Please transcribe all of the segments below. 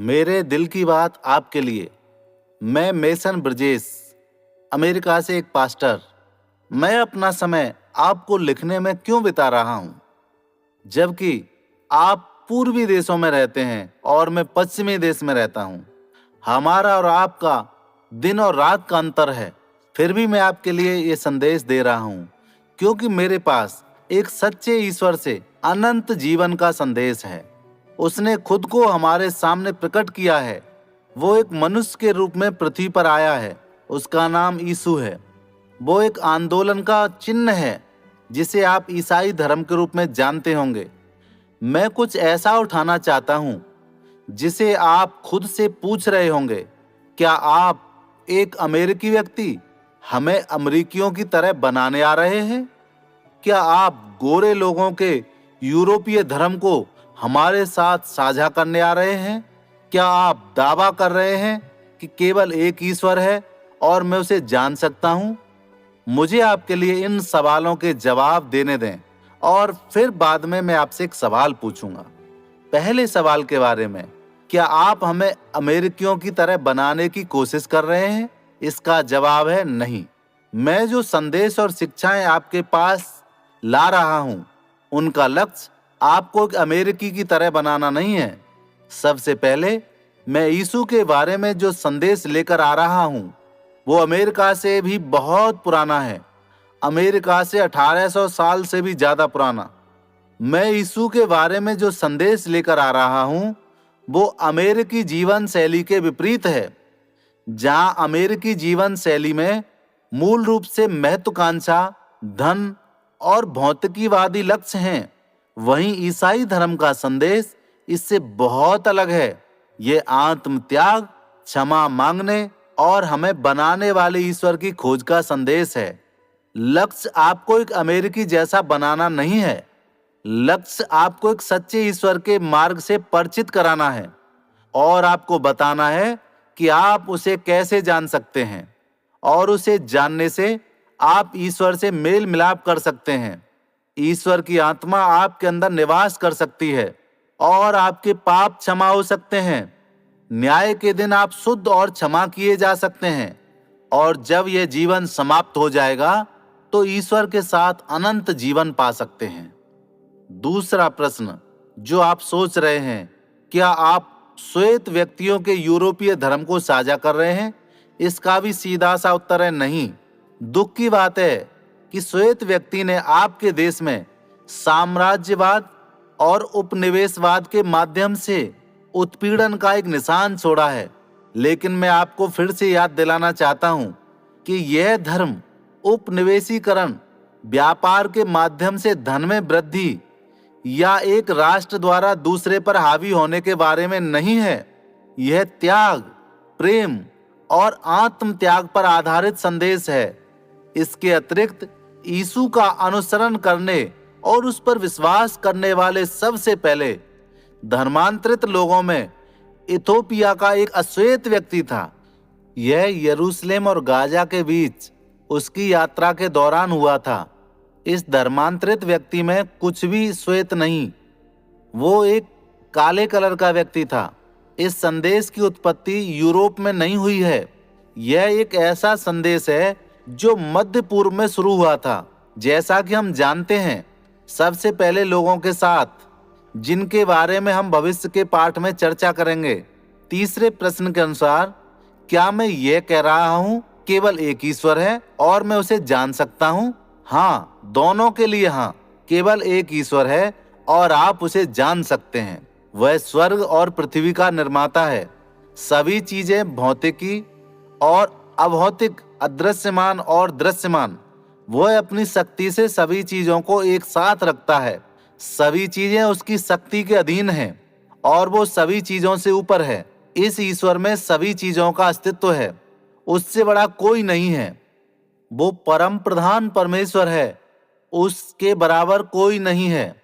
मेरे दिल की बात आपके लिए। मैं मेसन ब्रजेश, अमेरिका से एक पास्टर। मैं अपना समय आपको लिखने में क्यों बिता रहा हूं, जबकि आप पूर्वी देशों में रहते हैं और मैं पश्चिमी देश में रहता हूं। हमारा और आपका दिन और रात का अंतर है। फिर भी मैं आपके लिए ये संदेश दे रहा हूं, क्योंकि मेरे पास एक सच्चे ईश्वर से अनंत जीवन का संदेश है। उसने खुद को हमारे सामने प्रकट किया है। वो एक मनुष्य के रूप में पृथ्वी पर आया है। उसका नाम यीशु है। वो एक आंदोलन का चिन्ह है, जिसे आप ईसाई धर्म के रूप में जानते होंगे। मैं कुछ ऐसा उठाना चाहता हूं जिसे आप खुद से पूछ रहे होंगे, क्या आप एक अमेरिकी व्यक्ति हमें अमेरिकियों की तरह बनाने आ रहे हैं? क्या आप गोरे लोगों के यूरोपीय धर्म को हमारे साथ साझा करने आ रहे हैं? क्या आप दावा कर रहे हैं कि केवल एक ईश्वर है और मैं उसे जान सकता हूं? मुझे आपके लिए इन सवालों के जवाब देने दें और फिर बाद में मैं आपसे एक सवाल पूछूंगा। पहले सवाल के बारे में, क्या आप हमें अमेरिकियों की तरह बनाने की कोशिश कर रहे हैं? इसका जवाब है नहीं। मैं जो संदेश और शिक्षाएं आपके पास ला रहा हूं, उनका लक्ष्य आपको एक अमेरिकी की तरह बनाना नहीं है। सबसे पहले मैं यीशु के बारे में जो संदेश लेकर आ रहा हूं, वो अमेरिका से भी बहुत पुराना है। अमेरिका से 1800 साल से भी ज्यादा पुराना। मैं यीशु के बारे में जो संदेश लेकर आ रहा हूं, वो अमेरिकी जीवन शैली के विपरीत है। जहां अमेरिकी जीवन शैली में मूल रूप से महत्वाकांक्षा, धन और भौतिकीवादी लक्ष्य हैं, वहीं ईसाई धर्म का संदेश इससे बहुत अलग है। ये आत्म त्याग, क्षमा मांगने और हमें बनाने वाले ईश्वर की खोज का संदेश है। लक्ष्य आपको एक अमेरिकी जैसा बनाना नहीं है। लक्ष्य आपको एक सच्चे ईश्वर के मार्ग से परिचित कराना है और आपको बताना है कि आप उसे कैसे जान सकते हैं, और उसे जानने से आप ईश्वर से मेल मिलाप कर सकते हैं। ईश्वर की आत्मा आपके अंदर निवास कर सकती है और आपके पाप क्षमा हो सकते हैं। न्याय के दिन आप शुद्ध और क्षमा किए जा सकते हैं, और जब यह जीवन समाप्त हो जाएगा तो ईश्वर के साथ अनंत जीवन पा सकते हैं। दूसरा प्रश्न जो आप सोच रहे हैं, क्या आप श्वेत व्यक्तियों के यूरोपीय धर्म को साझा कर रहे हैं? इसका भी सीधा सा उत्तर है नहीं। दुख की बात है कि श्वेत व्यक्ति ने आपके देश में साम्राज्यवाद और उपनिवेशवाद के माध्यम से उत्पीड़न का एक निशान छोड़ा है। लेकिन मैं आपको फिर से याद दिलाना चाहता हूं कि यह धर्म उपनिवेशीकरण, व्यापार के माध्यम से धन में वृद्धि या एक राष्ट्र द्वारा दूसरे पर हावी होने के बारे में नहीं है। यह त्याग, प्रेम और आत्म त्याग पर आधारित संदेश है। इसके अतिरिक्त यीशु का अनुसरण करने और उस पर विश्वास करने वाले सबसे पहले धर्मांतरित लोगों में इथोपिया का एक अश्वेत व्यक्ति था। यह यरूशलेम और गाजा के बीच उसकी यात्रा के दौरान हुआ था। इस धर्मांतरित व्यक्ति में कुछ भी श्वेत नहीं, वो एक काले कलर का व्यक्ति था। इस संदेश की उत्पत्ति यूरोप में नहीं हुई है। यह एक ऐसा संदेश है जो मध्य पूर्व में शुरू हुआ था, जैसा कि हम जानते हैं, सबसे पहले लोगों के साथ, जिनके बारे में हम भविष्य के पाठ में चर्चा करेंगे। तीसरे प्रश्न के अनुसार, क्या मैं यह कह रहा हूं केवल एक ईश्वर है और मैं उसे जान सकता हूं? हाँ, दोनों के लिए हाँ। केवल एक ईश्वर है और आप उसे जान सकते हैं। वह स्वर्ग और पृथ्वी का निर्माता है। सभी चीजें भौतिकी और अभौतिक, अदृश्यमान और दृश्यमान, वह अपनी शक्ति से सभी चीजों को एक साथ रखता है। सभी चीजें उसकी शक्ति के अधीन हैं और वो सभी चीजों से ऊपर है। इस ईश्वर में सभी चीजों का अस्तित्व है। उससे बड़ा कोई नहीं है। वो परम प्रधान परमेश्वर है। उसके बराबर कोई नहीं है।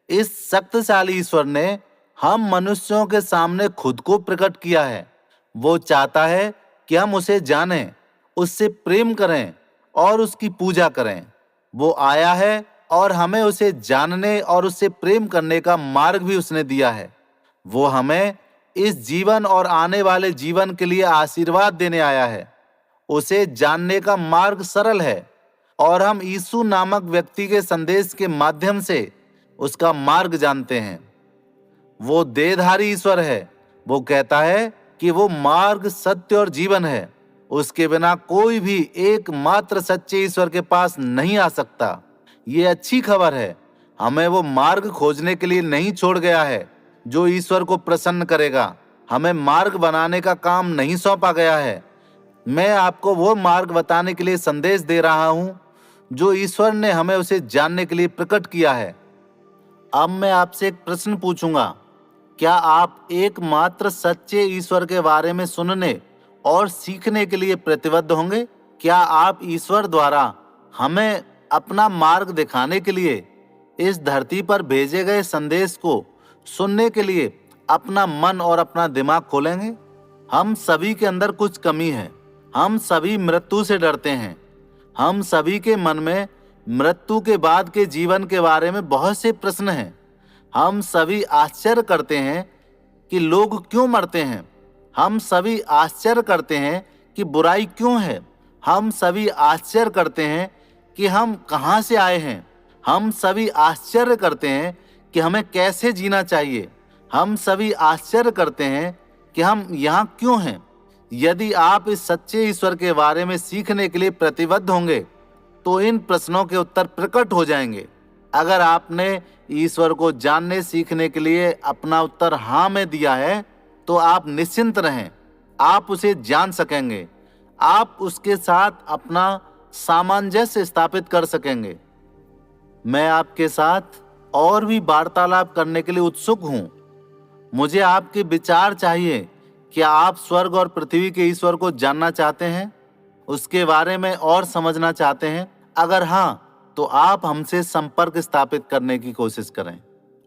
इस शक्तिशाली ईश्वर ने हम मनुष्यों के सामने खुद को प्रकट किया है। वो चाहता है कि हम उसे जानें, उससे प्रेम करें और उसकी पूजा करें। वो आया है और हमें उसे जानने और उससे प्रेम करने का मार्ग भी उसने दिया है। वो हमें इस जीवन और आने वाले जीवन के लिए आशीर्वाद देने आया है। उसे जानने का मार्ग सरल है और हम यीशु नामक व्यक्ति के संदेश के माध्यम से उसका मार्ग जानते हैं। वो देहधारी ईश्वर है। वो कहता है कि वो मार्ग, सत्य और जीवन है। उसके बिना कोई भी एकमात्र सच्चे ईश्वर के पास नहीं आ सकता। ये अच्छी खबर है। हमें वो मार्ग खोजने के लिए नहीं छोड़ गया है जो ईश्वर को प्रसन्न करेगा। हमें मार्ग बनाने का काम नहीं सौंपा गया है। मैं आपको वो मार्ग बताने के लिए संदेश दे रहा हूं जो ईश्वर ने हमें उसे जानने के लिए प्रकट किया है। अब मैं आपसे एक प्रश्न पूछूंगा। क्या आप एकमात्र सच्चे ईश्वर के बारे में सुनने और सीखने के लिए प्रतिबद्ध होंगे? क्या आप ईश्वर द्वारा हमें अपना मार्ग दिखाने के लिए इस धरती पर भेजे गए संदेश को सुनने के लिए अपना मन और अपना दिमाग खोलेंगे? हम सभी के अंदर कुछ कमी है। हम सभी मृत्यु से डरते हैं। हम सभी के मन में मृत्यु के बाद के जीवन के बारे में बहुत से प्रश्न हैं। हम सभी आश्चर्य करते हैं कि लोग क्यों मरते हैं। हम सभी आश्चर्य करते हैं कि बुराई क्यों है। हम सभी आश्चर्य करते हैं कि हम कहां से आए हैं। हम सभी आश्चर्य करते हैं कि हमें कैसे जीना चाहिए। हम सभी आश्चर्य करते हैं कि हम यहाँ क्यों हैं। यदि आप इस सच्चे ईश्वर के बारे में सीखने के लिए प्रतिबद्ध होंगे तो इन प्रश्नों के उत्तर प्रकट हो जाएंगे। अगर आपने ईश्वर को जानने सीखने के लिए अपना उत्तर हाँ में दिया है तो आप निश्चिंत रहें। आप उसे जान सकेंगे। आप उसके साथ अपना सामंजस्य स्थापित कर सकेंगे। मैं आपके साथ और भी वार्तालाप करने के लिए उत्सुक हूं। मुझे आपके विचार चाहिए। क्या आप स्वर्ग और पृथ्वी के ईश्वर को जानना चाहते हैं? उसके बारे में और समझना चाहते हैं? अगर हाँ, तो आप हमसे संपर्क स्थापित करने की कोशिश करें।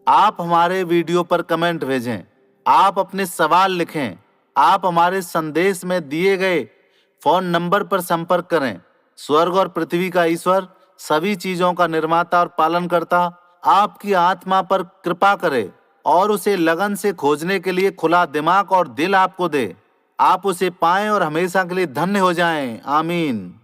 आप हमारे वीडियो पर कमेंट भेजें। आप अपने सवाल लिखें। आप हमारे संदेश में दिए गए फोन नंबर पर संपर्क करें। स्वर्ग और पृथ्वी का ईश्वर, सभी चीजों का निर्माता और पालनकर्ता आपकी आत्मा पर कृपा करे और उसे लगन से खोजने के लिए खुला दिमाग और दिल आपको दे। आप उसे पाएं और हमेशा के लिए धन्य हो जाएं। आमीन।